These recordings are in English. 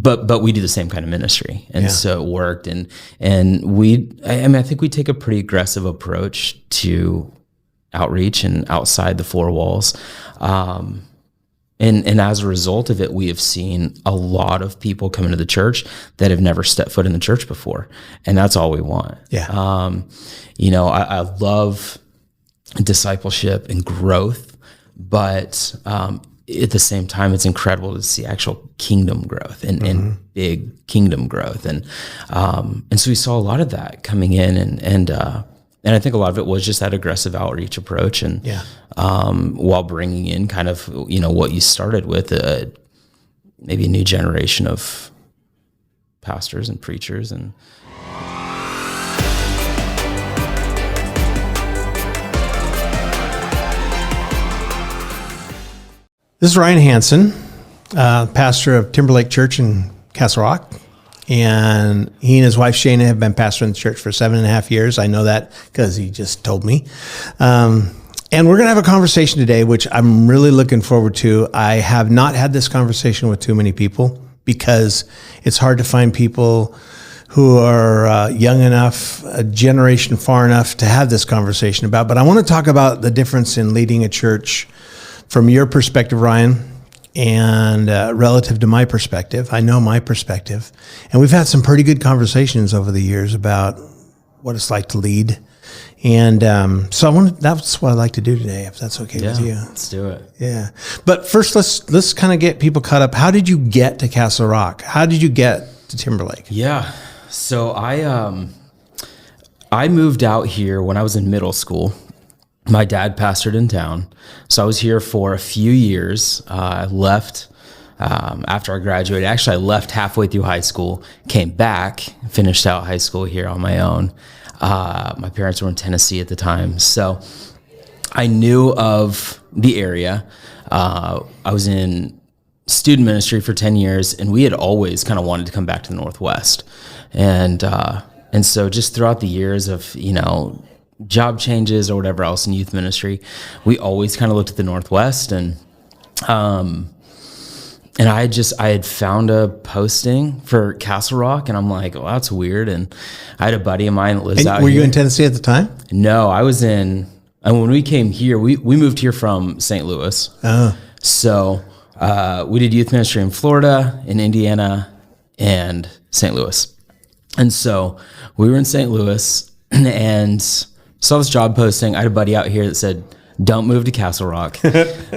but we do the same kind of ministry. And so it worked. And I think we take a pretty aggressive approach to outreach and outside the four walls. And as a result of it, we have seen a lot of people come into the church that have never stepped foot in the church before. And that's all we want. Yeah. I love discipleship and growth, but at the same time, it's incredible to see actual kingdom growth and big kingdom growth. And so we saw a lot of that coming in, and I think a lot of it was just that aggressive outreach approach, and while bringing in kind of, what you started with, maybe a new generation of pastors and preachers. And this is Ryan Hanson, pastor of Timberlake Church in Castle Rock. And he and his wife, Shaina, have been pastoring the church for 7.5 years. I know that because he just told me. And we're going to have a conversation today, which I'm really looking forward to. I have not had this conversation with too many people because it's hard to find people who are young enough, a generation far enough to have this conversation about. But I want to talk about the difference in leading a church from your perspective, Ryan, and relative to my perspective. I know my perspective. And we've had some pretty good conversations over the years about what it's like to lead. And so that's what I'd like to do today, if that's okay with you. Let's do it. Yeah. But first, let's kind of get people caught up. How did you get to Castle Rock? How did you get to Timberlake? Yeah. So I moved out here when I was in middle school. My dad pastored in town, so I was here for a few years. I left after I graduated. Actually, I left halfway through high school, came back, finished out high school here on my own. My parents were in Tennessee at the time, so I knew of the area. I was in student ministry for 10 years, and we had always kind of wanted to come back to the Northwest. And so just throughout the years of, job changes or whatever else in youth ministry, we always kind of looked at the Northwest, and I had found a posting for Castle Rock, and I'm like, oh, that's weird. And I had a buddy of mine that lives out here. Were you in Tennessee at the time? No, I was and when we came here, we moved here from St. Louis. Oh. So we did youth ministry in Florida, in Indiana, and St. Louis. And so we were in St. Louis and saw this job posting. I had a buddy out here that said, don't move to Castle Rock. And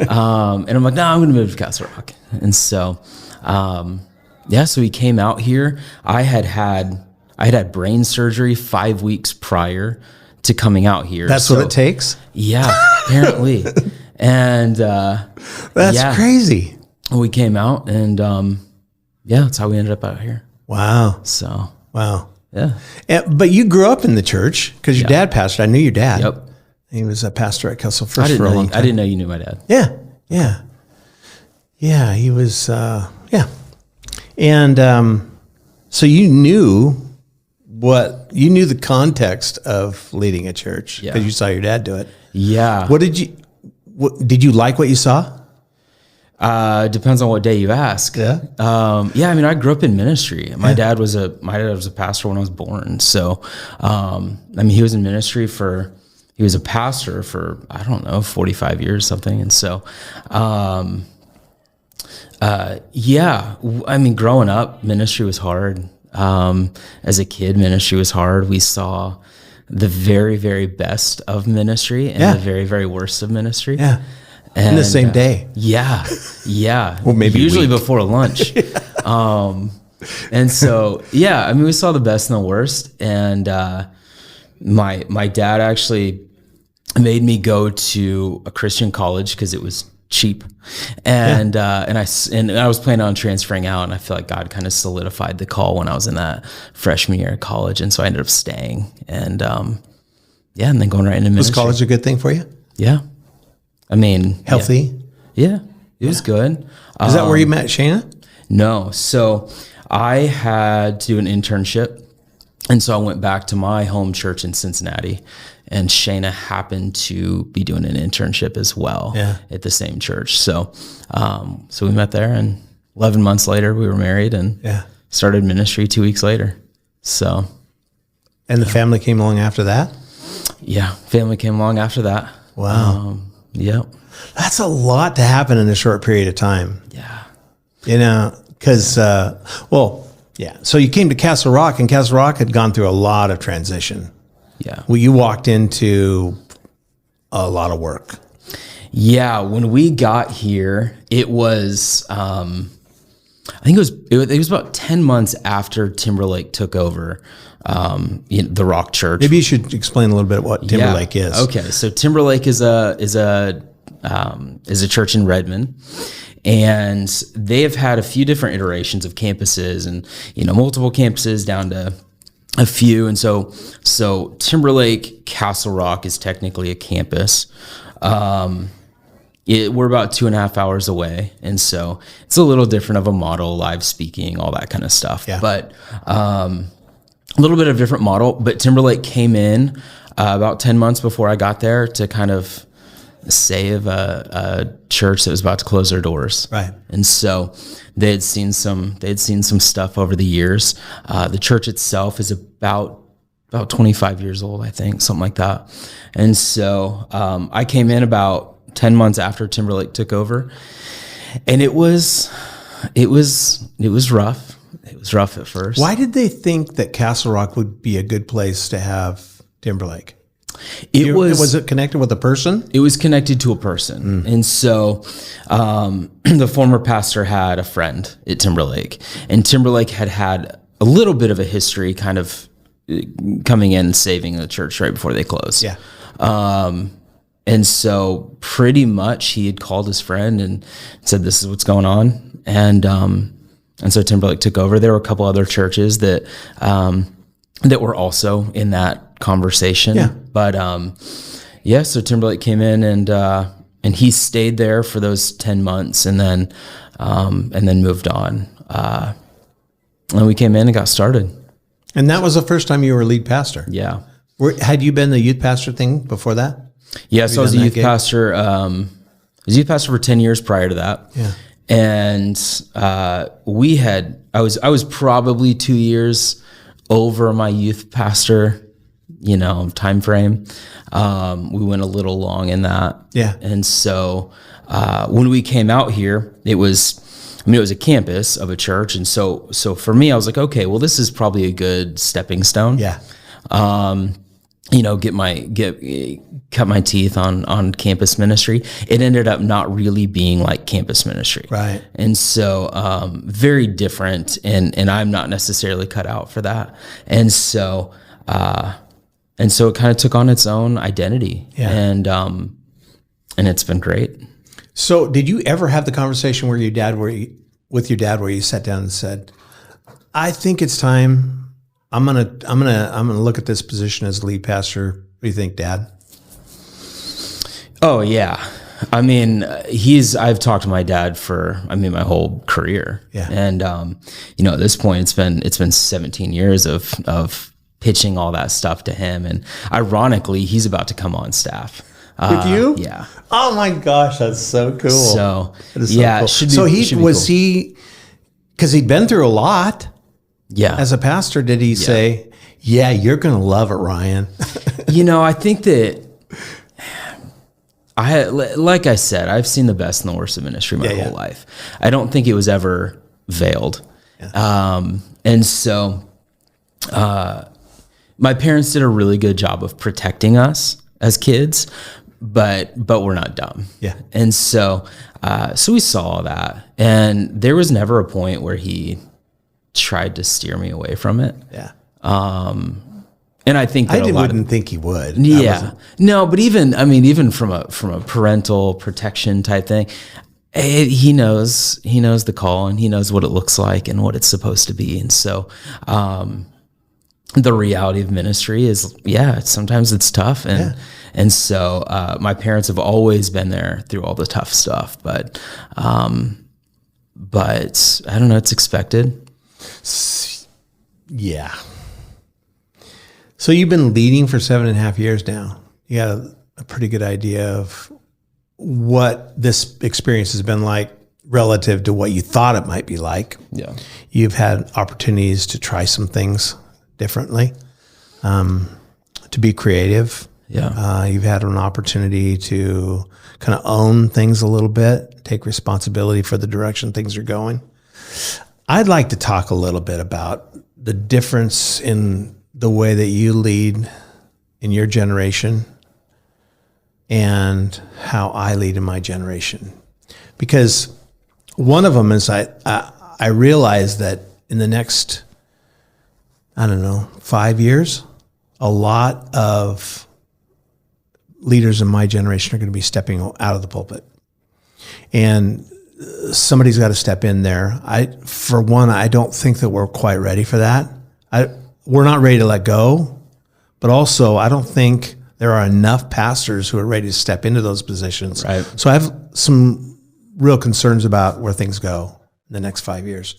I'm like, no, I'm going to move to Castle Rock. And so, so we came out here. I had brain surgery 5 weeks prior to coming out here. That's what it takes? Yeah, apparently. And that's crazy. We came out, and that's how we ended up out here. Wow. So. Wow. Yeah. But you grew up in the church because your dad pastored. I knew your dad. Yep. He was a pastor at Kessel First for a long time. I didn't know you knew my dad. Yeah. Yeah. Yeah. He was, And so you knew the context of leading a church because you saw your dad do it. Yeah. Did you like what you saw? Depends on what day you ask. Yeah. I grew up in ministry. My dad was a pastor when I was born. So, he was in ministry he was a pastor for, 45 years, something. And so, growing up, ministry was hard. As a kid, ministry was hard. We saw the very, very best of ministry and the very, very worst of ministry. Yeah. In the same day. Yeah. Well, maybe usually before lunch. And so, we saw the best and the worst. And my dad actually made me go to a Christian college because it was cheap. And I was planning on transferring out, and I feel like God kind of solidified the call when I was in that freshman year of college. And so I ended up staying and then going right into ministry. Was college a good thing for you? Yeah. Healthy? Yeah, it was good. Is that where you met Shaina? No. So I had to do an internship. And so I went back to my home church in Cincinnati, and Shaina happened to be doing an internship as well at the same church. So we met there, and 11 months later, we were married and started ministry 2 weeks later. So. And the family came along after that? Yeah, family came along after that. Wow. Yep. That's a lot to happen in a short period of time. Yeah. You know, because, so you came to Castle Rock, and Castle Rock had gone through a lot of transition. Yeah. Well, you walked into a lot of work. Yeah. When we got here, it was, I think it was about 10 months after Timberlake took over the Rock Church. Maybe you should explain a little bit what Timberlake is. Okay, so Timberlake is a church in Redmond, and they have had a few different iterations of campuses, and multiple campuses down to a few. And so Timberlake Castle Rock is technically a campus. We're about 2.5 hours away, and so it's a little different of a model, live speaking, all that kind of stuff. Yeah. But a little bit of different model. But Timberlake came in about 10 months before I got there to kind of save a church that was about to close their doors. Right. And so they had seen some stuff over the years. The church itself is about 25 years old, I think, something like that. And so I came in about 10 months after Timberlake took over, and it was rough. It was rough at first. Why did they think that Castle Rock would be a good place to have Timberlake? Was it connected with a person? It was connected to a person. And so the former pastor had a friend at Timberlake, and Timberlake had a little bit of a history kind of coming in and saving the church right before they closed. Yeah. And so pretty much he had called his friend and said, this is what's going on. And so Timberlake took over. There were a couple other churches that were also in that conversation. Yeah. But so Timberlake came in and he stayed there for those 10 months and then moved on. And we came in and got started. And that was the first time you were lead pastor. Yeah. Had you been the youth pastor thing before that? Yeah, so I was a youth pastor. I was a youth pastor for 10 years prior to that. Yeah. And I was probably 2 years over my youth pastor, time frame. We went a little long in that. Yeah. And so when we came out here, it was a campus of a church. And so for me, I was like, okay, well, this is probably a good stepping stone. Yeah. Cut my teeth on campus ministry. It ended up not really being like campus ministry. Right. And so, very different, and I'm not necessarily cut out for that. And so it kind of took on its own identity. Yeah. And it's been great. So did you ever have the conversation with your dad where you sat down and said, I think it's time, I'm gonna look at this position as lead pastor. What do you think, Dad? Oh yeah. I mean, I've talked to my dad for, my whole career. Yeah. And, at this point it's been 17 years of pitching all that stuff to him. And ironically, he's about to come on staff. With you? Yeah. Oh my gosh, that's so cool. So, yeah. Cool. So he, because he'd been through a lot. Yeah. As a pastor, did he say, yeah, you're going to love it, Ryan? I think that like I said, I've seen the best and the worst of ministry my whole life. I don't think it was ever veiled. Yeah. And so, my parents did a really good job of protecting us as kids, but we're not dumb. Yeah. And so we saw that, and there was never a point where he tried to steer me away from it. Yeah. And I think that wouldn't think he would. Yeah. No, but even from a parental protection type thing, he knows the call, and he knows what it looks like and what it's supposed to be. And so, the reality of ministry is, sometimes it's tough. And so, my parents have always been there through all the tough stuff, but I don't know, it's expected. Yeah. So you've been leading for 7.5 years now. You got a pretty good idea of what this experience has been like relative to what you thought it might be like. Yeah. You've had opportunities to try some things differently, to be creative. Yeah. You've had an opportunity to kind of own things a little bit, take responsibility for the direction things are going. I'd like to talk a little bit about the difference in the way that you lead in your generation and how I lead in my generation. Because one of them is I realize that in the next, 5 years, a lot of leaders in my generation are going to be stepping out of the pulpit. And somebody's got to step in there. For one, I don't think that we're quite ready for that. We're not ready to let go, but also I don't think there are enough pastors who are ready to step into those positions. Right. So I have some real concerns about where things go in the next 5 years.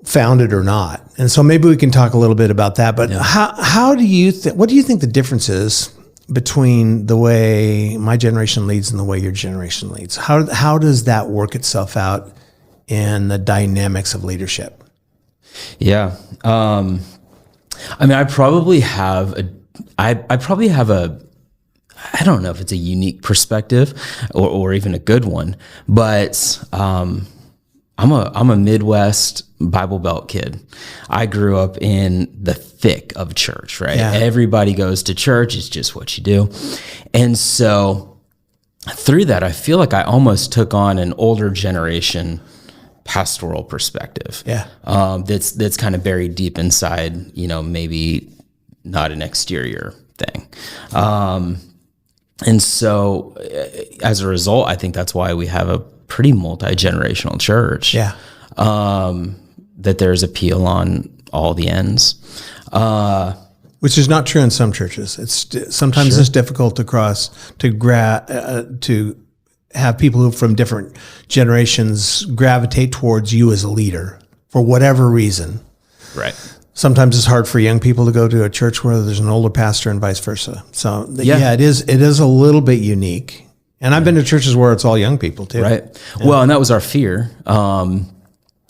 Founded or not. And so maybe we can talk a little bit about that. But how do you what do you think the difference is between the way my generation leads and the way your generation leads? How does that work itself out in the dynamics of leadership? Yeah. I probably have I don't know if it's a unique perspective or even a good one, but I'm a Midwest Bible Belt kid. I grew up in the thick of church, right? Yeah. Everybody goes to church. It's just what you do. And so through that, I feel like I almost took on an older generation pastoral perspective. Yeah. That's kind of buried deep inside, maybe not an exterior thing. And so as a result, I think that's why we have a pretty multi-generational church. Yeah. That there's appeal on all the ends. Which is not true in some churches. Sometimes it's difficult to have people who from different generations gravitate towards you as a leader for whatever reason. Right. Sometimes it's hard for young people to go to a church where there's an older pastor and vice versa. So it is a little bit unique. And I've been to churches where it's all young people too. Right. Yeah. Well, and that was our fear.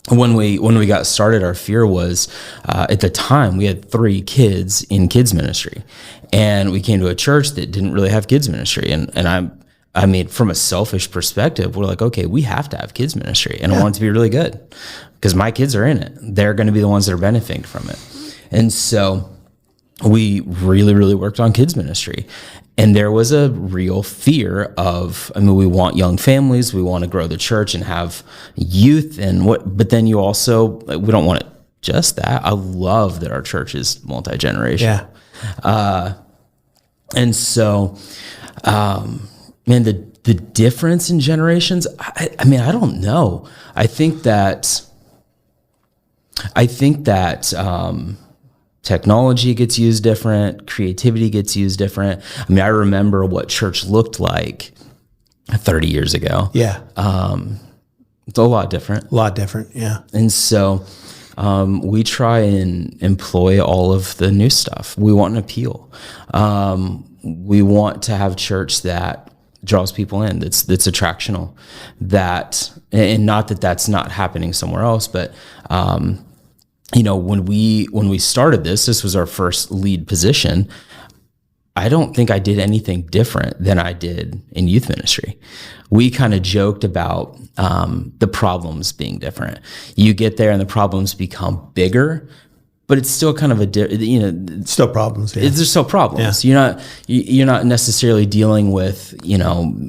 When we got started, our fear was, at the time we had 3 kids in kids ministry, and we came to a church that didn't really have kids ministry. And from a selfish perspective, we're like, okay, we have to have kids ministry, and I want it to be really good because my kids are in it. They're going to be the ones that are benefiting from it. And so we really, really worked on kids ministry. And there was a real fear of, we want young families, we want to grow the church and have youth but then you also, we don't want it just that. I love that our church is multi-generational. Yeah. And so, the difference in generations, I don't know. I think that technology gets used different, creativity gets used different. I remember what church looked like 30 years ago. Yeah. It's a lot different. Yeah. And so we try and employ all of the new stuff. We want an appeal. We want to have church that draws people in, that's attractional, and not that that's not happening somewhere else, but when we started this was our first lead position. I don't think I did anything different than I did in youth ministry. We kind of joked about the problems being different. You get there and the problems become bigger, but it's still kind of it's still problems. Yeah. There's still problems. Yeah. You're not necessarily dealing with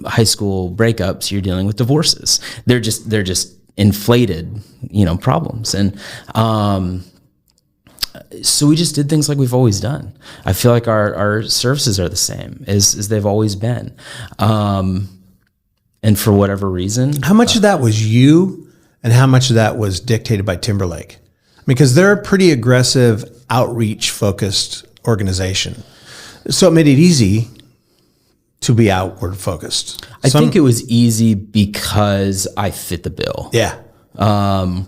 high school breakups. You're dealing with divorces. They're just inflated, problems. And so we just did things like we've always done. I feel like our services are the same as they've always been. And for whatever reason. How much of that was you and how much of that was dictated by Timberlake? Because they're a pretty aggressive, outreach-focused organization. So it made it easy to be outward focused. I think it was easy because I fit the bill. Yeah. You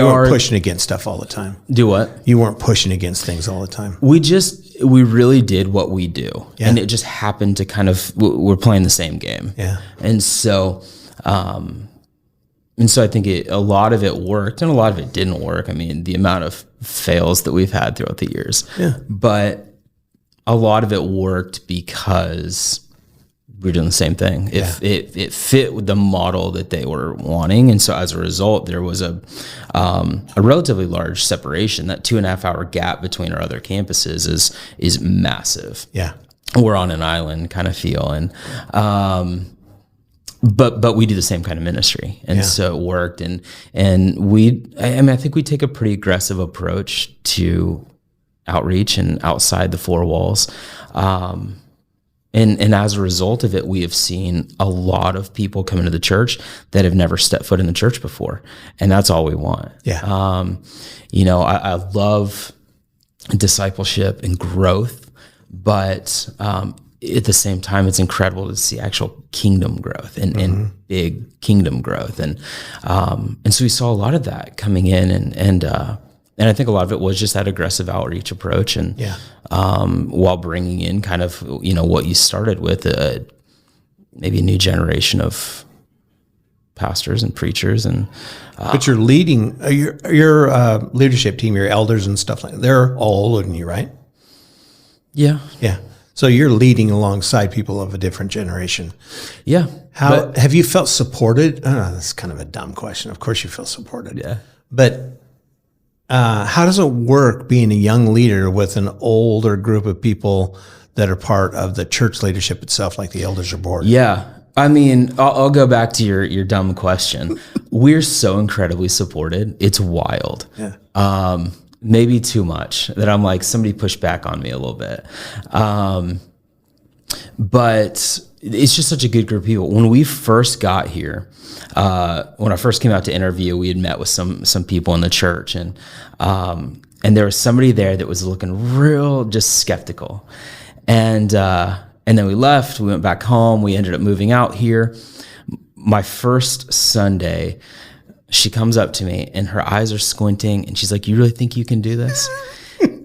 weren't pushing against stuff all the time. Do what? You weren't pushing against things all the time. We just, we really did what we do, Yeah. and it just happened to kind of, we're playing the same game. Yeah. And so I think a lot of it worked and a lot of it didn't work. I mean, the amount of fails that we've had throughout the years, but a lot of it worked because we're doing the same thing. It fit with the model that they were wanting. And so as a result, there was a relatively large separation. That 2.5 hour gap between our other campuses is massive. Yeah. We're on an island kind of feel. And, but we do the same kind of ministry. And so it worked. And I think we take a pretty aggressive approach to outreach and outside the four walls. And as a result of it, we have seen a lot of people come into the church that have never stepped foot in the church before. And that's all we want. Yeah. I love discipleship and growth, but at the same time, it's incredible to see actual kingdom growth and big kingdom growth. And so we saw a lot of that coming in, and I think a lot of it was just that aggressive outreach approach, and while bringing in kind of what you started with, maybe a new generation of pastors and preachers, and but you're leading your leadership team, your elders and stuff like that. They're all older than you, right? Yeah. So you're leading alongside people of a different generation. Yeah. How have you felt supported? I don't know, that's kind of a dumb question. Of course you feel supported. Yeah. But how does it work being a young leader with an older group of people that are part of the church leadership itself, like the elders or board? Yeah. I mean, I'll go back to your dumb question. We're so incredibly supported. It's wild. Yeah. Maybe too much, that I'm like, somebody pushed back on me a little bit. But it's just such a good group of people. When we first got here, when I first came out to interview, we had met with some people in the church, and there was somebody there that was looking real just skeptical. And then we left, we went back home, we ended up moving out here. My first Sunday, she comes up to me and her eyes are squinting and she's like, "You really think you can do this?"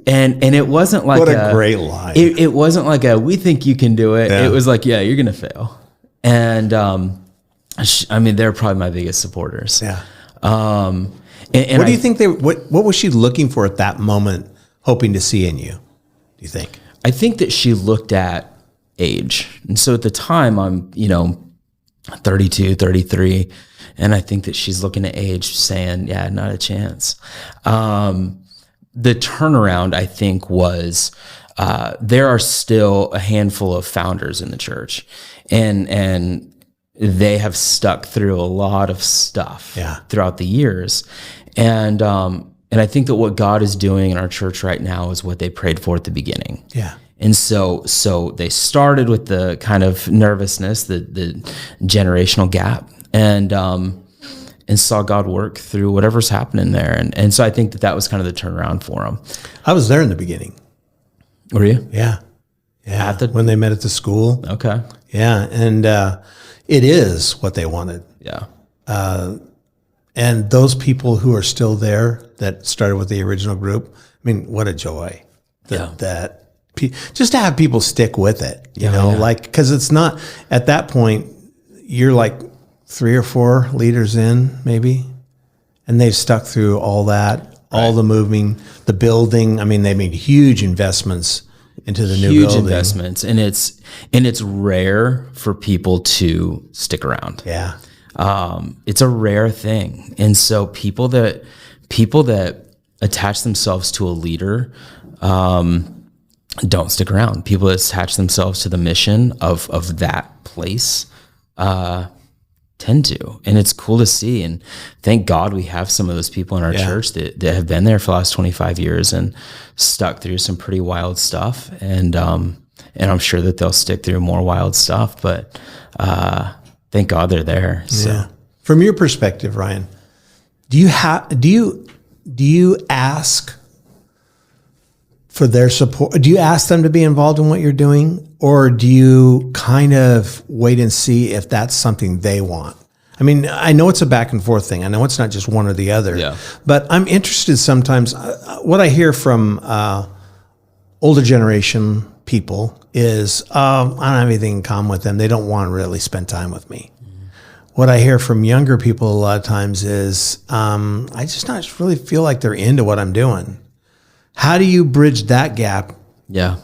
And it wasn't like what a great line. It wasn't like "we think you can do it." Yeah. It was like, "Yeah, you're gonna fail." And they're probably my biggest supporters. Yeah. And what do you think what was she looking for at that moment, hoping to see in you, do you think? I think that she looked at age. And so at the time I'm, 32, 33. And I think that she's looking at age saying, yeah, not a chance. The turnaround, I think, was there are still a handful of founders in the church, and they have stuck through a lot of stuff throughout the years. And I think that what God is doing in our church right now is what they prayed for at the beginning. Yeah. And so they started with the kind of nervousness, the generational gap, and saw God work through whatever's happening there. And so I think that was kind of the turnaround for them. I was there in the beginning. Were you? Yeah. Yeah. When they met at the school. Okay. Yeah. And it is what they wanted. Yeah. And those people who are still there that started with the original group, I mean, what a joy that just to have people stick with it, like, cause it's not at that point, you're like 3 or 4 leaders in maybe, and they've stuck through all that, all the moving, the building. I mean, they made huge investments into the new building. Huge investments. And it's rare for people to stick around. Yeah. It's a rare thing. And so people that attach themselves to a leader, don't stick around. People that attach themselves to the mission of that place, tend to, and it's cool to see. And thank God we have some of those people in our church that have been there for the last 25 years and stuck through some pretty wild stuff. And I'm sure that they'll stick through more wild stuff, but, thank God they're there. So. Yeah. From your perspective, Ryan, do you ask for their support? Do you ask them to be involved in what you're doing? Or do you kind of wait and see if that's something they want? I mean, I know it's a back and forth thing. I know it's not just one or the other. Yeah. But I'm interested sometimes. What I hear from older generation people is, I don't have anything in common with them. They don't want to really spend time with me. What I hear from younger people a lot of times is, I just not really feel like they're into what I'm doing. How do you bridge that gap? Yeah.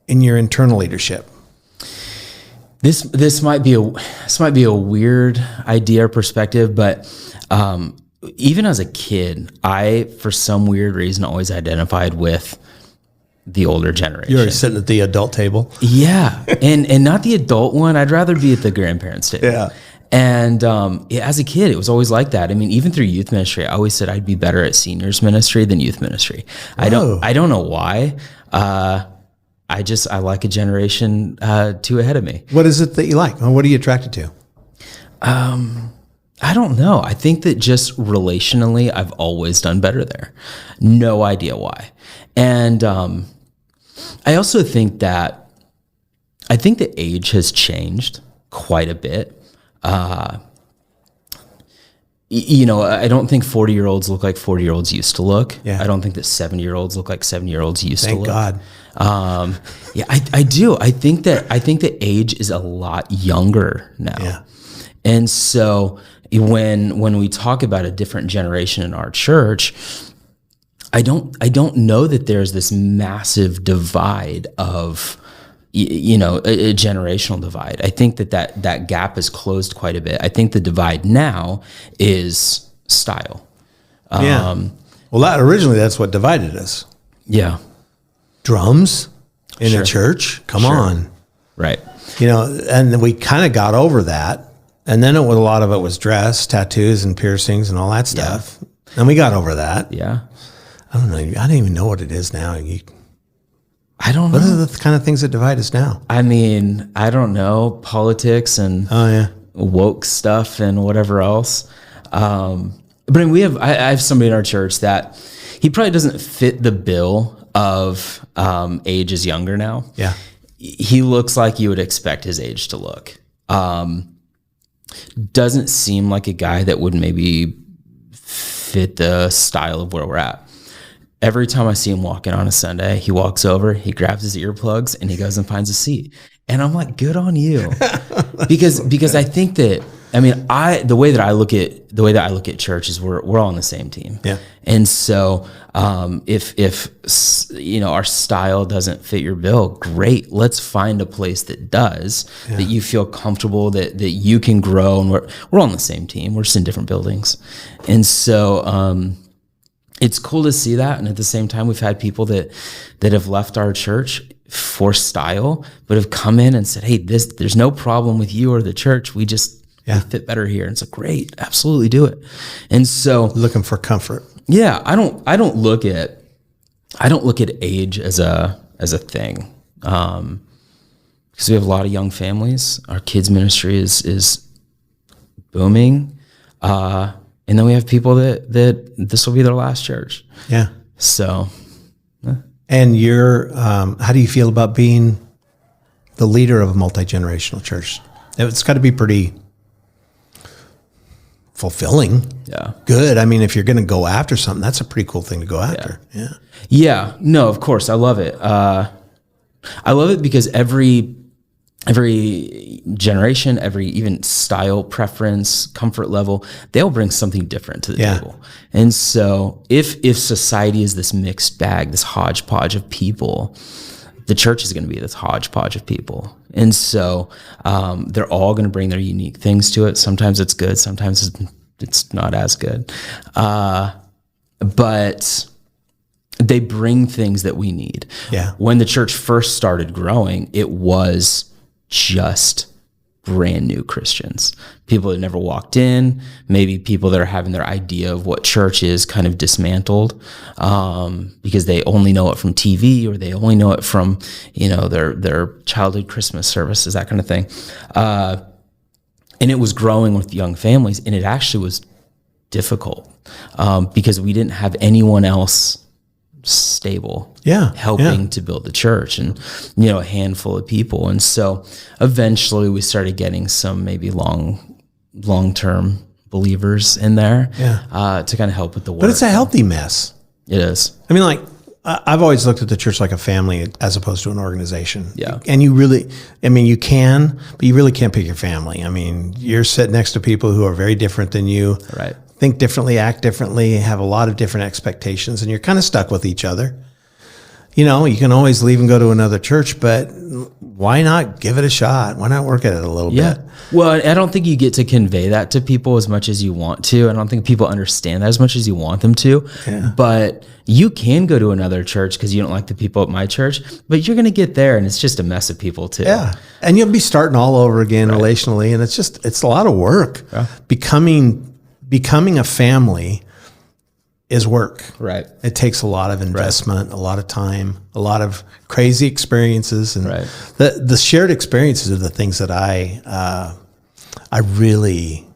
In your internal leadership? This might be a weird idea or perspective, but even as a kid, I, for some weird reason, always identified with the older generation. You're sitting at the adult table. Yeah, and not the adult one. I'd rather be at the grandparents' table. Yeah. And as a kid, it was always like that. I mean, even through youth ministry, I always said I'd be better at seniors ministry than youth ministry. Whoa. I don't know why. I like a generation two ahead of me. What is it that you like? What are you attracted to? I don't know. I think that just relationally, I've always done better there. No idea why. And I also think that age has changed quite a bit. I don't think 40-year-olds look like 40-year-olds used to look. Yeah. I don't think that 70-year-olds look like 70-year-olds used to look. Thank God. Yeah, I do. I think that age is a lot younger now. Yeah. And so when we talk about a different generation in our church, I don't know that there's this massive divide of, a generational divide. I think that gap is closed quite a bit. I think the divide now is style. Yeah. Well, originally that's what divided us. Yeah. Drums in Sure. a church. Come Sure. on. Right. And then we kind of got over that. And then a lot of it was dress, tattoos and piercings and all that stuff. Yeah. And we got over that. Yeah. I don't know. I don't even know what it is now. I don't know. What are the kind of things that divide us now? I mean, I don't know, politics and woke stuff and whatever else. But I have somebody in our church that he probably doesn't fit the bill of age is younger now. Yeah. He looks like you would expect his age to look. Doesn't seem like a guy that would maybe fit the style of where we're at. Every time I see him walking on a Sunday, he walks over, he grabs his earplugs, and he goes and finds a seat. And I'm like, good on you, because I think that, I mean, the way that I look at church is we're all on the same team. Yeah. And so if our style doesn't fit your bill, great. Let's find a place that does, that you feel comfortable, that you can grow, and we're on the same team. We're just in different buildings, and so. It's cool to see that. And at the same time, we've had people that have left our church for style, but have come in and said, hey, there's no problem with you or the church. We just we fit better here. And it's like, great, absolutely do it. And so looking for comfort. Yeah. I don't look at age as a thing. Because we have a lot of young families. Our kids ministry is booming. And then we have people that this will be their last church. Yeah. So. And how do you feel about being the leader of a multi-generational church? It's got to be pretty fulfilling. Yeah. Good. I mean, if you're going to go after something, that's a pretty cool thing to go after. Yeah. Yeah. No, of course. I love it. I love it because every generation, every even style, preference, comfort level, they'll bring something different to the table. And so if society is this mixed bag, this hodgepodge of people, the church is going to be this hodgepodge of people. And so they're all going to bring their unique things to it. Sometimes it's good. Sometimes it's not as good. But they bring things that we need. Yeah. When the church first started growing, it was just brand new Christians, people that never walked in, maybe people that are having their idea of what church is kind of dismantled because they only know it from TV or they only know it from, their childhood Christmas services, that kind of thing. And it was growing with young families, and it actually was difficult because we didn't have anyone else stable helping to build the church, and a handful of people. And so eventually we started getting some maybe long-term believers in there to kind of help with the work. But it's a healthy mess. It is. I mean, like, I've always looked at the church like a family as opposed to an organization. Yeah. And you really, I mean, you can, but you really can't pick your family. I mean, you're sitting next to people who are very different than you. Right. Think differently, act differently, have a lot of different expectations, and you're kind of stuck with each other. You know, you can always leave and go to another church, but why not give it a shot? Why not work at it a little bit? Well, I don't think you get to convey that to people as much as you want to. I don't think people understand that as much as you want them to. Yeah. But you can go to another church because you don't like the people at my church, but you're going to get there and it's just a mess of people too. Yeah. And you'll be starting all over again relationally. And it's a lot of work. Yeah. Becoming a family is work. Right. It takes a lot of investment, a lot of time, a lot of crazy experiences, and the shared experiences are the things that I really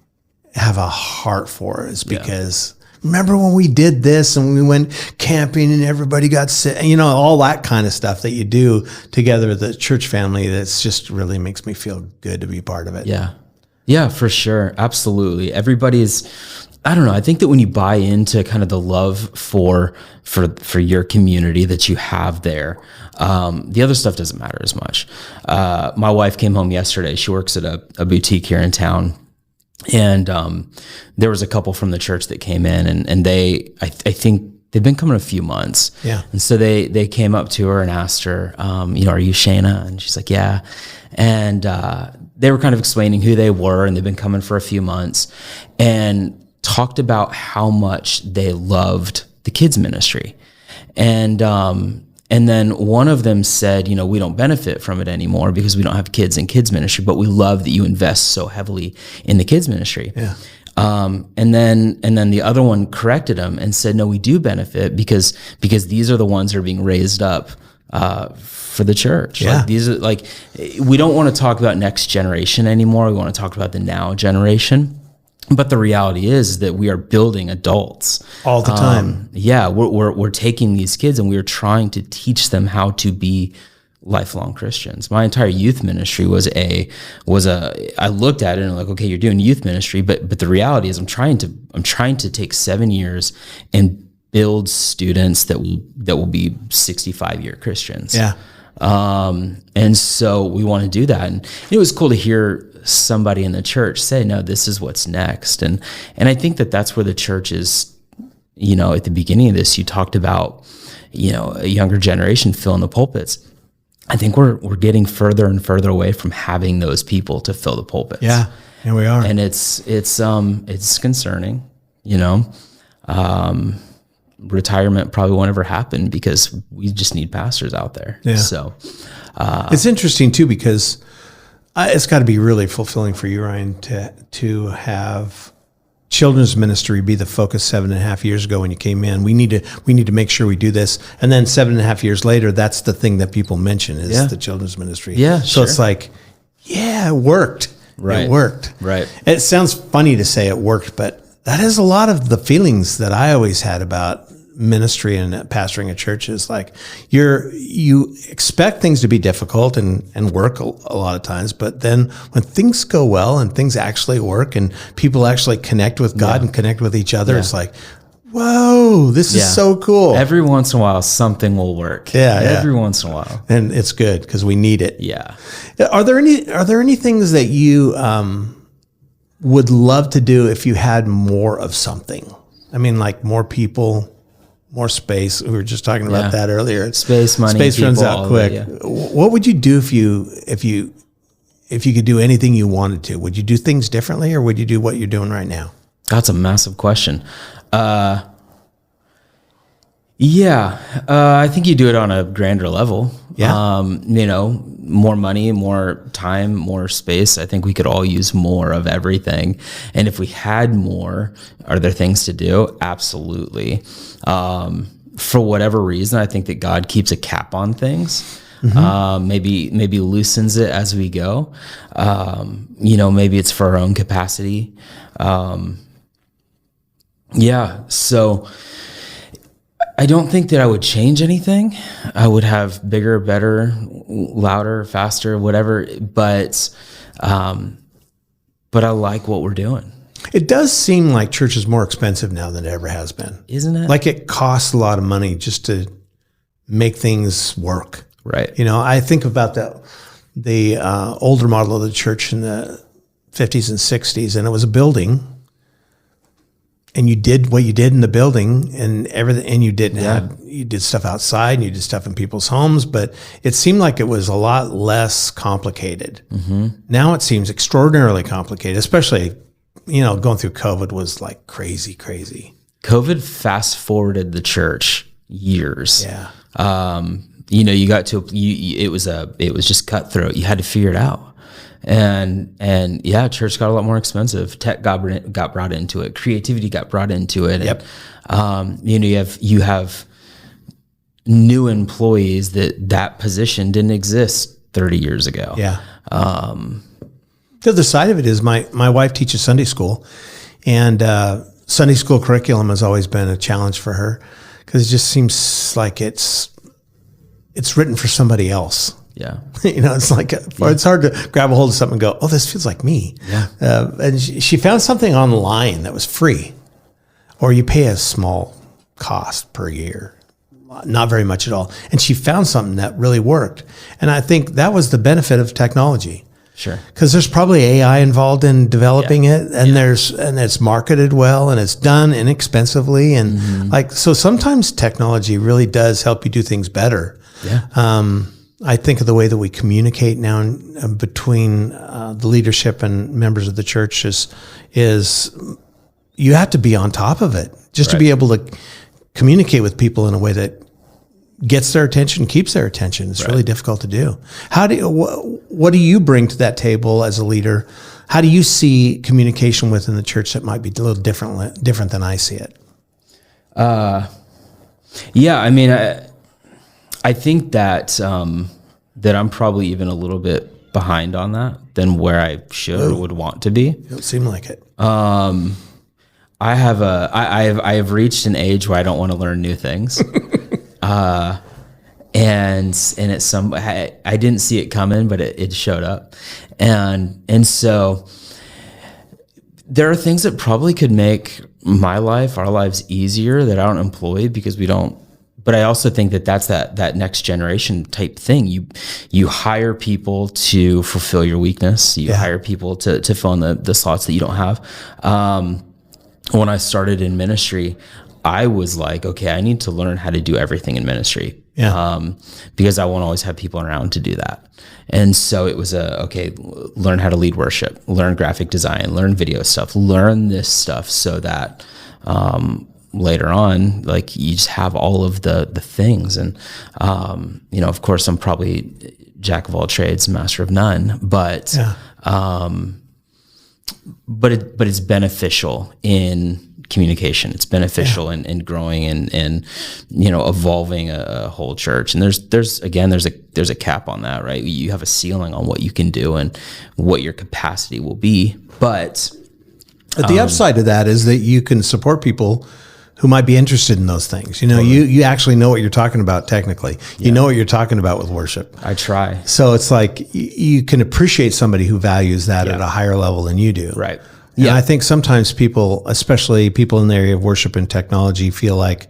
have a heart for. Is because remember when we did this and we went camping and everybody got sick, you know, all that kind of stuff that you do together with the church family. That's just really makes me feel good to be part of it. Yeah. Yeah, for sure. Absolutely. Everybody's, I don't know. I think that when you buy into kind of the love for your community that you have there, the other stuff doesn't matter as much. My wife came home yesterday. She works at a boutique here in town. And there was a couple from the church that came in and they, I think they've been coming a few months. Yeah. And so they came up to her and asked her, you know, are you Shaina? And she's like, yeah. And they were kind of explaining who they were, and they've been coming for a few months, and talked about how much they loved the kids ministry. And then one of them said, you know, we don't benefit from it anymore because we don't have kids in kids ministry, but we love that you invest so heavily in the kids ministry. Yeah. And then the other one corrected him and said, no, we do benefit because these are the ones that are being raised up for the church. Yeah. Like, these are like, we don't want to talk about next generation anymore. We want to talk about the now generation. But the reality is that we are building adults all the time. We're taking these kids and we're trying to teach them how to be lifelong Christians. My entire youth ministry was I looked at it and I'm like, okay, you're doing youth ministry, but the reality is I'm trying to take 7 years and build students that will be 65-year Christians. Yeah. And so we want to do that. And it was cool to hear somebody in the church say, no, this is what's next. And I think that that's where the church is. You know, at the beginning of this, you talked about, you know, a younger generation filling the pulpits. I think we're getting further and further away from having those people to fill the pulpits. Yeah, here we are. And it's concerning, you know. Retirement probably won't ever happen because we just need pastors out there. Yeah. So it's interesting too, because it's got to be really fulfilling for you, Ryan, to have children's ministry be the focus 7.5 years ago when you came in. We need to make sure we do this. And then 7.5 years later, that's the thing that people mention is the children's ministry. Yeah. So it's like, yeah, it worked. Right. It worked. Right. It sounds funny to say it worked, but that is a lot of the feelings that I always had about ministry and pastoring a church. Is like you expect things to be difficult and work a lot of times, but then when things go well and things actually work and people actually connect with God and connect with each other, it's like, whoa, this is so cool. Every once in a while, something will work. Yeah. Every once in a while. And it's good because we need it. Yeah. Are there any things that you would love to do if you had more of something? I mean, like more people, more space. We were just talking about that earlier. Space, money, space people, runs out quick. What would you do if you could do anything you wanted to? Would you do things differently, or would you do what you're doing right now? That's a massive question. I think you do it on a grander level. Yeah. You know, more money, more time, more space. I think we could all use more of everything. And if we had more, are there things to do? Absolutely. For whatever reason, I think that God keeps a cap on things. Mm-hmm. Maybe loosens it as we go. You know, maybe it's for our own capacity. So I don't think that I would change anything. I would have bigger, better, louder, faster, whatever. But I like what we're doing. It does seem like church is more expensive now than it ever has been. Isn't it? Like it costs a lot of money just to make things work. Right. I think about the older model of the church in the 50s and 60s, and it was a building, and you did what you did in the building and everything, and you did stuff outside and you did stuff in people's homes, but it seemed like it was a lot less complicated. Mm-hmm. Now it seems extraordinarily complicated, especially, going through COVID was like crazy. COVID fast forwarded the church years. Yeah. You got to it was just cutthroat. You had to figure it out, and church got a lot more expensive. Tech got brought into it. Creativity got brought into it. Yep. And, you have new employees that position didn't exist 30 years ago. Yeah. The other side of it is my wife teaches Sunday school, and Sunday school curriculum has always been a challenge for her because it just seems like it's written for somebody else. Yeah. It's like, it's hard to grab a hold of something and go, oh, this feels like me. Yeah. And she found something online that was free, or you pay a small cost per year, not very much at all. And she found something that really worked. And I think that was the benefit of technology. Sure. Because there's probably AI involved in developing it, and and it's marketed well, and it's done inexpensively, and so sometimes technology really does help you do things better. Yeah. I think of the way that we communicate now between the leadership and members of the church is you have to be on top of it just to be able to communicate with people in a way that gets their attention, keeps their attention. It's really difficult to do. What do you bring to that table as a leader? How do you see communication within the church that might be a little different than I see it? I think that I'm probably even a little bit behind on that than where I should or would want to be. It don't seem like it. I have reached an age where I don't want to learn new things. And it's I didn't see it coming, but it showed up. And so there are things that probably could make our lives easier that I don't employ because we don't. But I also think that's that next generation type thing. You hire people to fulfill your weakness. You hire people to fill in the slots that you don't have. When I started in ministry, I was like, okay, I need to learn how to do everything in ministry. Yeah. Because I won't always have people around to do that. And so it was learn how to lead worship, learn graphic design, learn video stuff, learn this stuff so that later on, like you just have all of the things. And, of course I'm probably jack of all trades, master of none, but it's beneficial in communication. It's beneficial in growing and evolving a whole church. And there's a cap on that, right? You have a ceiling on what you can do and what your capacity will be. But the upside of that is that you can support people who might be interested in those things. You actually know what you're talking about technically. You know what you're talking about with worship. I try. So it's like you can appreciate somebody who values that at a higher level than you do. Right. Yeah. And I think sometimes people, especially people in the area of worship and technology, feel like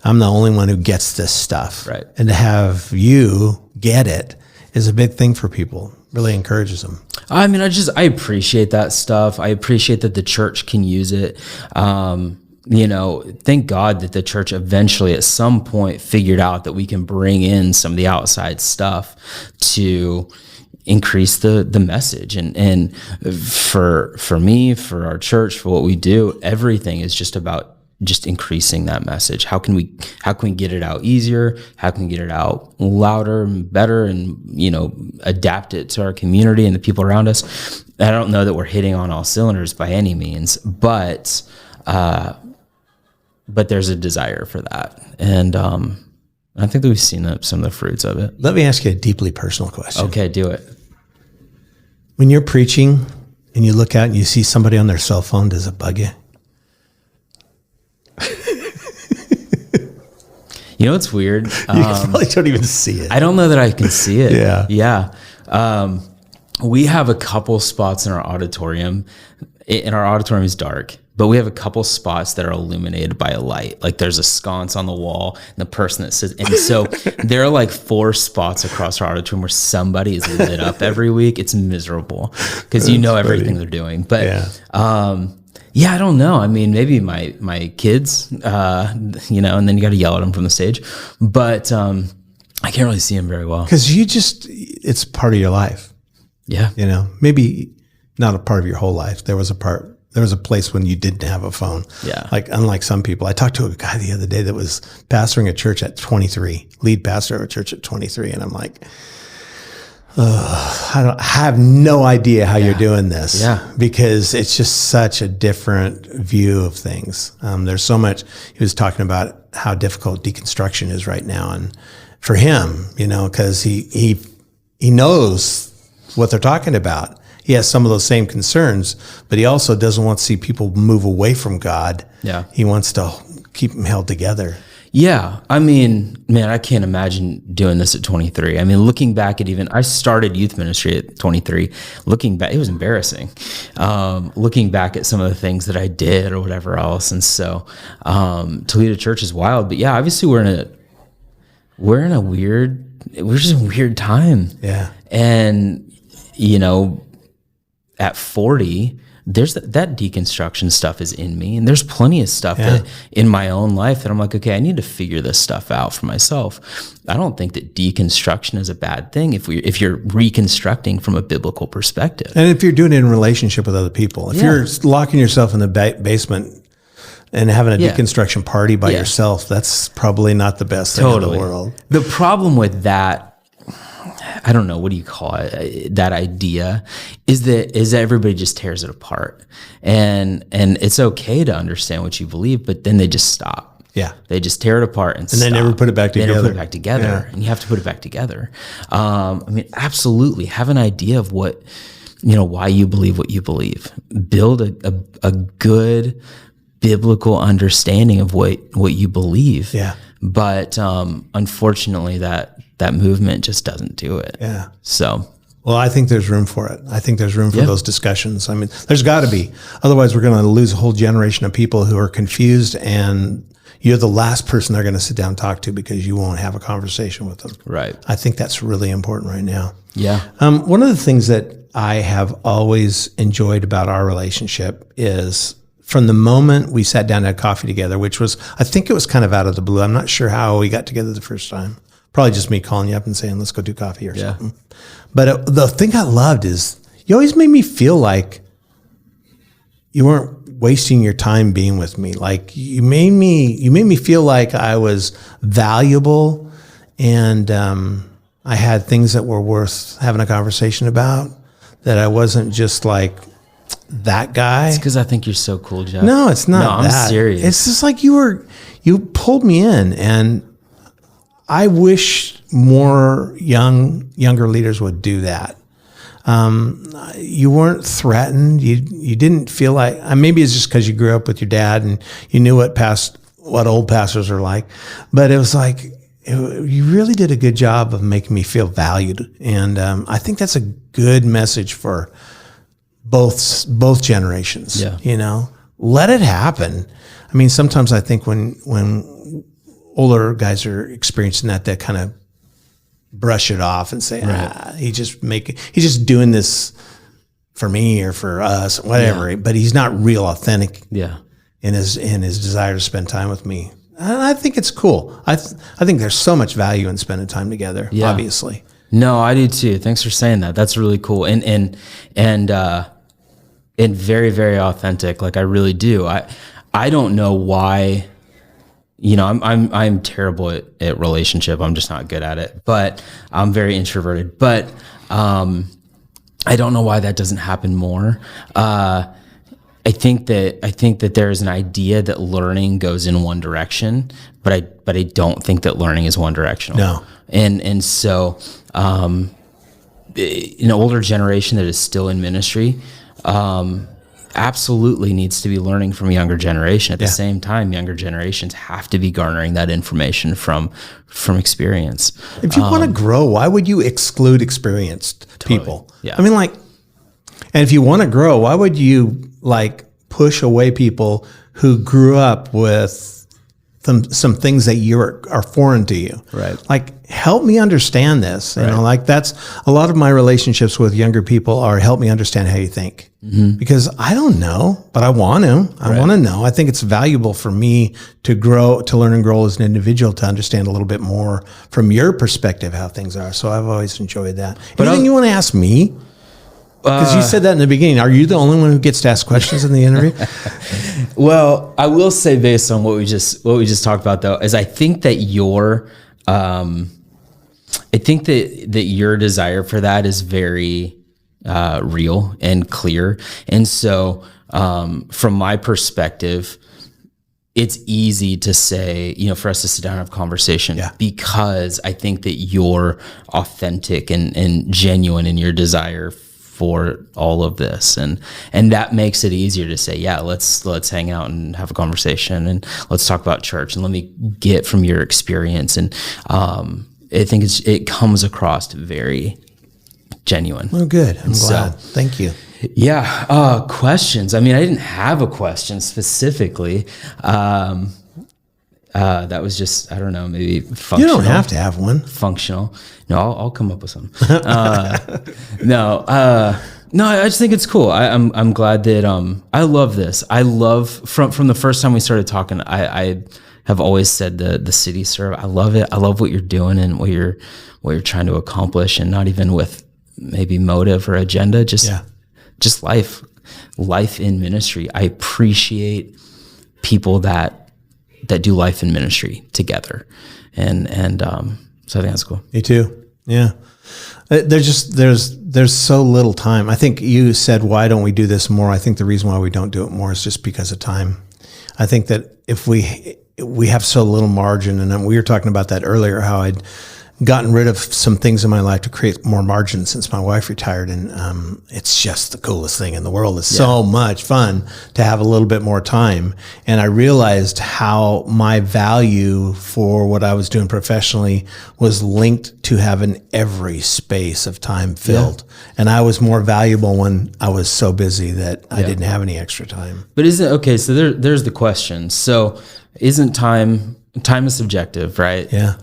I'm the only one who gets this stuff. Right. And to have you get it is a big thing for people. Really encourages them. I mean, I appreciate that stuff. I appreciate that the church can use it. Thank God that the church eventually at some point figured out that we can bring in some of the outside stuff to increase the message. And for me, for our church, for what we do, everything is just about just increasing that message. How can we get it out easier? How can we get it out louder and better and, adapt it to our community and the people around us? I don't know that we're hitting on all cylinders by any means, but there's a desire for that. And I think that we've seen some of the fruits of it. Let me ask you a deeply personal question. Okay, do it. When you're preaching and you look out and you see somebody on their cell phone, does it bug you? It's weird. You probably don't even see it. I don't know that I can see it. Yeah. We have a couple spots in our auditorium. And our auditorium is dark. but we have a couple spots that are illuminated by a light. Like there's a sconce on the wall and the person that sits, and so there are like 4 spots across our auditorium where somebody is lit up every week. It's miserable because you know everything they're doing. But I don't know. I mean, maybe my kids, and then you got to yell at them from the stage, but I can't really see them very well. Because it's part of your life. Yeah. Maybe not a part of your whole life. There was a place when you didn't have a phone. Yeah. Like, unlike some people. I talked to a guy the other day that was pastoring a church at 23, lead pastor of a church at 23. And I'm like, I have no idea how you're doing this. Yeah. Because it's just such a different view of things. There's so much. He was talking about how difficult deconstruction is right now. And for him, because he knows what they're talking about. He has some of those same concerns, but he also doesn't want to see people move away from God. Yeah. He wants to keep them held together. Yeah. I mean, man, I can't imagine doing this at 23. I mean, looking back at I started youth ministry at 23. Looking back, it was embarrassing. Looking back at some of the things that I did or whatever else. And so, to lead a church is wild, but yeah, obviously we're just in a weird time. Yeah. And, at 40, there's that deconstruction stuff is in me, and there's plenty of stuff that in my own life that I'm like, okay, I need to figure this stuff out for myself. I don't think that deconstruction is a bad thing if you're reconstructing from a biblical perspective. And if you're doing it in relationship with other people, if you're locking yourself in the basement and having a deconstruction party by yourself, that's probably not the best thing in the world. The problem with that, I don't know, what do you call it? That idea is that everybody just tears it apart, and it's okay to understand what you believe, but then they just stop. Yeah, they just tear it apart and they never put it back together. They never put it back together, and you have to put it back together. I mean, absolutely, have an idea of what why you believe what you believe. Build a good biblical understanding of what you believe. Yeah, but unfortunately, that movement just doesn't do it. Yeah. So, well, I think there's room for it. I think there's room for those discussions. I mean, there's got to be. Otherwise, we're going to lose a whole generation of people who are confused, and you're the last person they're going to sit down and talk to because you won't have a conversation with them. Right. I think that's really important right now. Yeah. One of the things that I have always enjoyed about our relationship is from the moment we sat down and had coffee together, which was, I think it was kind of out of the blue. I'm not sure how we got together the first time. Probably just me calling you up and saying, let's go do coffee or something. But the thing I loved is you always made me feel like you weren't wasting your time being with me. Like you made me feel like I was valuable, and I had things that were worth having a conversation about, that I wasn't just like that guy. It's because I think you're so cool, Jeff. No, it's not. No, I'm serious. It's just like you pulled me in, and I wish more younger leaders would do that. You weren't threatened. You didn't feel like, maybe it's just because you grew up with your dad and you knew what old pastors are like, but it was like, you really did a good job of making me feel valued. And I think that's a good message for both generations. Yeah. Let it happen. I mean, sometimes I think when older guys are experiencing that, they kind of brush it off and say, he's just doing this for me or for us, whatever. Yeah. But he's not real authentic. Yeah. In his desire to spend time with me. And I think it's cool. I think there's so much value in spending time together. Yeah. Obviously. No, I do too. Thanks for saying that. That's really cool. And very, very authentic. Like I really do. I don't know why. I'm terrible at relationship. I'm just not good at it, but I'm very introverted, but, I don't know why that doesn't happen more. I think that there's an idea that learning goes in one direction, but I don't think that learning is one directional. No. And so, an older generation that is still in ministry, absolutely needs to be learning from a younger generation. At the same time, younger generations have to be garnering that information from experience. If you want to grow, why would you exclude experienced people? Yeah. I mean, and if you want to grow, why would you push away people who grew up with some things that are foreign to you. Right. Like, help me understand this. You know, like that's a lot of my relationships with younger people are help me understand how you think. Because I don't know, but I want to. I want to know. I think it's valuable for me to grow, to learn and grow as an individual, to understand a little bit more from your perspective how things are. So I've always enjoyed that. But anything you want to ask me? Because you said that in the beginning. Are you the only one who gets to ask questions in the interview? Well, I will say, based on what we just talked about, though, is I think that your desire for that is very real and clear. And so, from my perspective, it's easy to say, for us to sit down and have a conversation, because I think that you're authentic and genuine in your desire for all of this, and that makes it easier to say, let's hang out and have a conversation, and let's talk about church, and let me get from your experience. And I think it comes across very genuine. Well, good. I'm glad. Thank you. Yeah. Questions. I mean, I didn't have a question specifically. That was just, I don't know, maybe functional. You don't have to have one. Functional. No, I'll come up with some. No, I just think it's cool. I'm glad that, I love this. I love from the first time we started talking, I have always said the city serve. I love it. I love what you're doing and what you're trying to accomplish, and not even with maybe motive or agenda, just life in ministry. I appreciate people that do life in ministry together. And so I think that's cool. Me too. Yeah. There's so little time. I think you said, why don't we do this more? I think the reason why we don't do it more is just because of time. I think that if we have so little margin, and we were talking about that earlier, how I'd gotten rid of some things in my life to create more margin since my wife retired. And it's just the coolest thing in the world. It's so much fun to have a little bit more time. And I realized how my value for what I was doing professionally was linked to having every space of time filled. Yeah. And I was more valuable when I was so busy that I didn't have any extra time. But so there's the question. So isn't time is subjective, right? Yeah.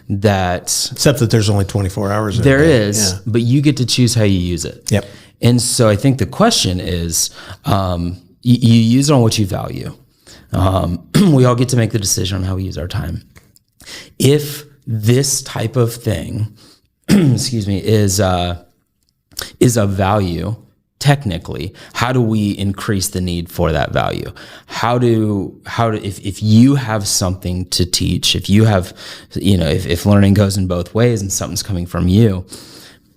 Except that there's only 24 hours. There is, but you get to choose how you use it. Yep. And so I think the question is, you use it on what you value. We all get to make the decision on how we use our time. If this type of thing, is a value, technically, how do we increase the need for that value? If you have something to teach, if you have, if learning goes in both ways and something's coming from you,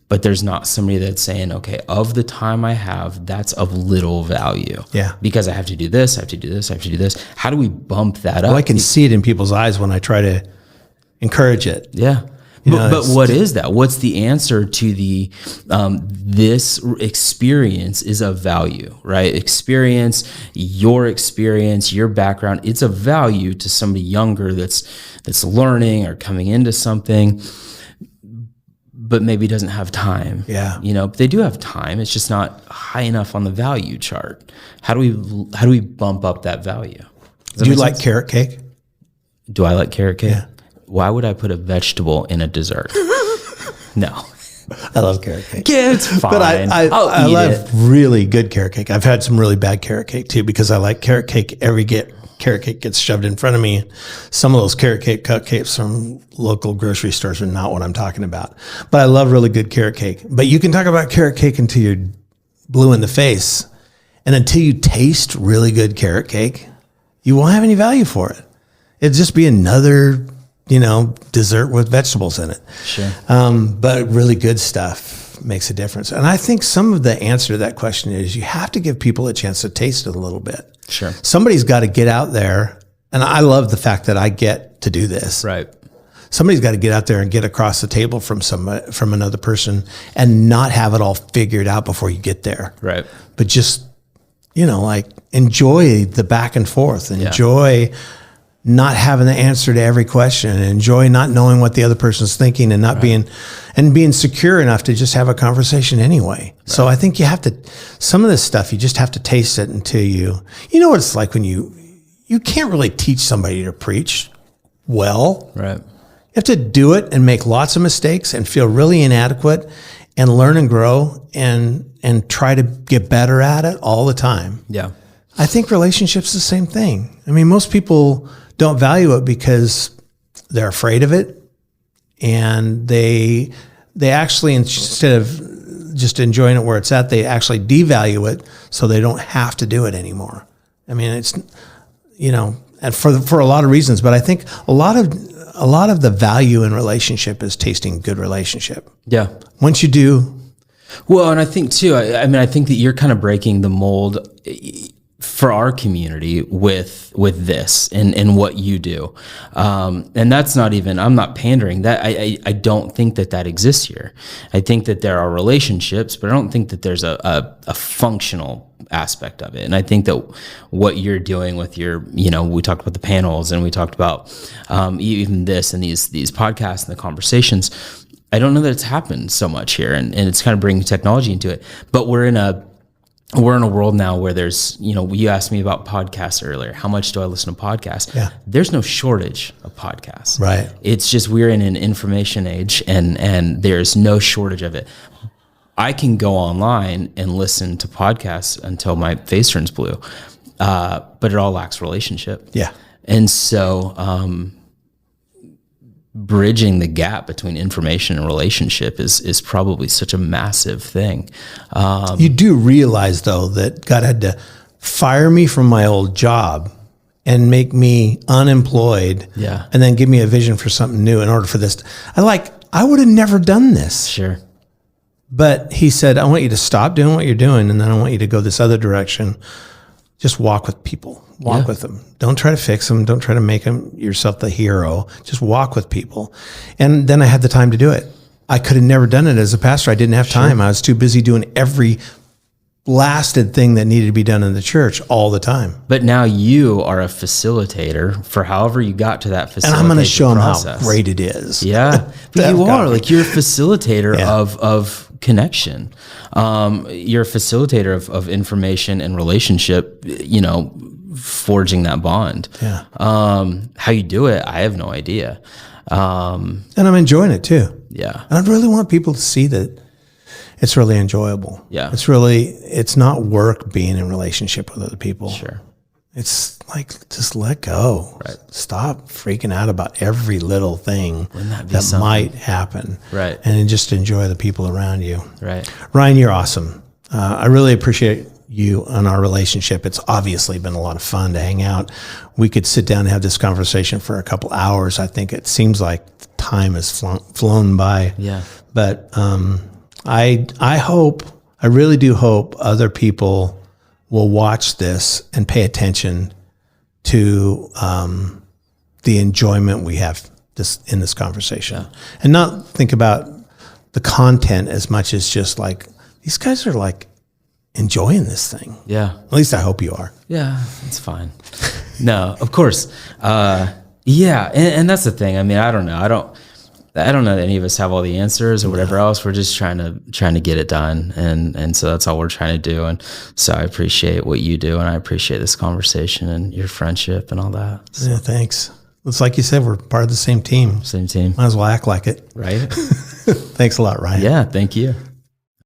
but there's not somebody that's saying, okay, of the time I have, that's of little value. Yeah. Because I have to do this, I have to do this, I have to do this. How do we bump that up? Well, I can see it in people's eyes when I try to encourage it. Yeah. But what is that? What's the answer to the this experience is of value, right? Your background, it's of value to somebody younger that's learning or coming into something, but maybe doesn't have time. Yeah. But they do have time. It's just not high enough on the value chart. How do we bump up that value? Do you like carrot cake? Do I like carrot cake? Yeah. Why would I put a vegetable in a dessert? No. I love carrot cake. Yeah, it's fine. But I love really good carrot cake. I've had some really bad carrot cake too, because I like carrot cake. Carrot cake gets shoved in front of me. Some of those carrot cake cupcakes from local grocery stores are not what I'm talking about. But I love really good carrot cake. But you can talk about carrot cake until you're blue in the face. And until you taste really good carrot cake, you won't have any value for it. It'd just be another dessert with vegetables in it. Sure. But really good stuff makes a difference. And I think some of the answer to that question is you have to give people a chance to taste it a little bit. Sure. Somebody's got to get out there. And I love the fact that I get to do this. Right. Somebody's got to get out there and get across the table from another person and not have it all figured out before you get there. Right. But just, enjoy the back and forth. Enjoy not having the answer to every question, and enjoy not knowing what the other person's thinking, and not being secure enough to just have a conversation anyway. Right. So I think you have to, some of this stuff, you just have to taste it until you know what it's like when you can't really teach somebody to preach well. Right. You have to do it and make lots of mistakes and feel really inadequate and learn and grow and try to get better at it all the time. Yeah. I think relationships the same thing. I mean, most people don't value it because they're afraid of it, and they actually, instead of just enjoying it where it's at, they actually devalue it so they don't have to do it anymore. I mean, it's, and for a lot of reasons, but I think a lot of the value in relationship is tasting good relationship. Yeah. Once you do. Well, and I think too, I think that you're kind of breaking the mold for our community with this and what you do. And that's not even, I'm not pandering that. I don't think that exists here. I think that there are relationships, but I don't think that there's a functional aspect of it. And I think that what you're doing with your, we talked about the panels, and we talked about even this and these podcasts and the conversations. I don't know that it's happened so much here, and it's kind of bringing technology into it. But we're in a world now where there's, you asked me about podcasts earlier. How much do I listen to podcasts? Yeah. There's no shortage of podcasts. Right. It's just we're in an information age, and there's no shortage of it. I can go online and listen to podcasts until my face turns blue, but it all lacks relationship. Yeah. And so bridging the gap between information and relationship is probably such a massive thing. You do realize, though, that God had to fire me from my old job and make me unemployed, and then give me a vision for something new in order for this. I would have never done this. Sure. But he said, I want you to stop doing what you're doing, and then I want you to go this other direction. Just walk with people. Walk with them. Don't try to fix them. Don't try to make yourself the hero. Just walk with people. And then I had the time to do it. I could have never done it as a pastor. I didn't have time. I was too busy doing every blasted thing that needed to be done in the church all the time. But now you are a facilitator for however you got to that facilitation. And I'm going to show them how great it is. Yeah. But you are. You're a facilitator of connection. You're a facilitator of information and relationship, forging that bond. Yeah. How you do it, I have no idea. And I'm enjoying it too. Yeah. And I really want people to see that it's really enjoyable. Yeah. It's not work being in relationship with other people. Sure. It's like, just let go. Right. Stop freaking out about every little thing that something? might happen. Right. And just enjoy the people around you. Right. Ryan, you're awesome. I really appreciate you and our relationship. It's obviously been a lot of fun to hang out. We could sit down and have this conversation for a couple hours. I think it seems like time has flown by. Yeah. But I really do hope other people will watch this and pay attention to the enjoyment we have in this conversation, and not think about the content as much as just like, these guys are enjoying this thing. Yeah. At least I hope you are. Yeah, it's fine. No, of course. Yeah. And that's the thing. I mean, I don't know. I don't know that any of us have all the answers or whatever else. We're just trying to get it done. And so that's all we're trying to do. And so I appreciate what you do, and I appreciate this conversation and your friendship and all that. So. Yeah, thanks. It's like you said, we're part of the same team. Same team. Might as well act like it. Right? Thanks a lot, Ryan. Yeah, thank you.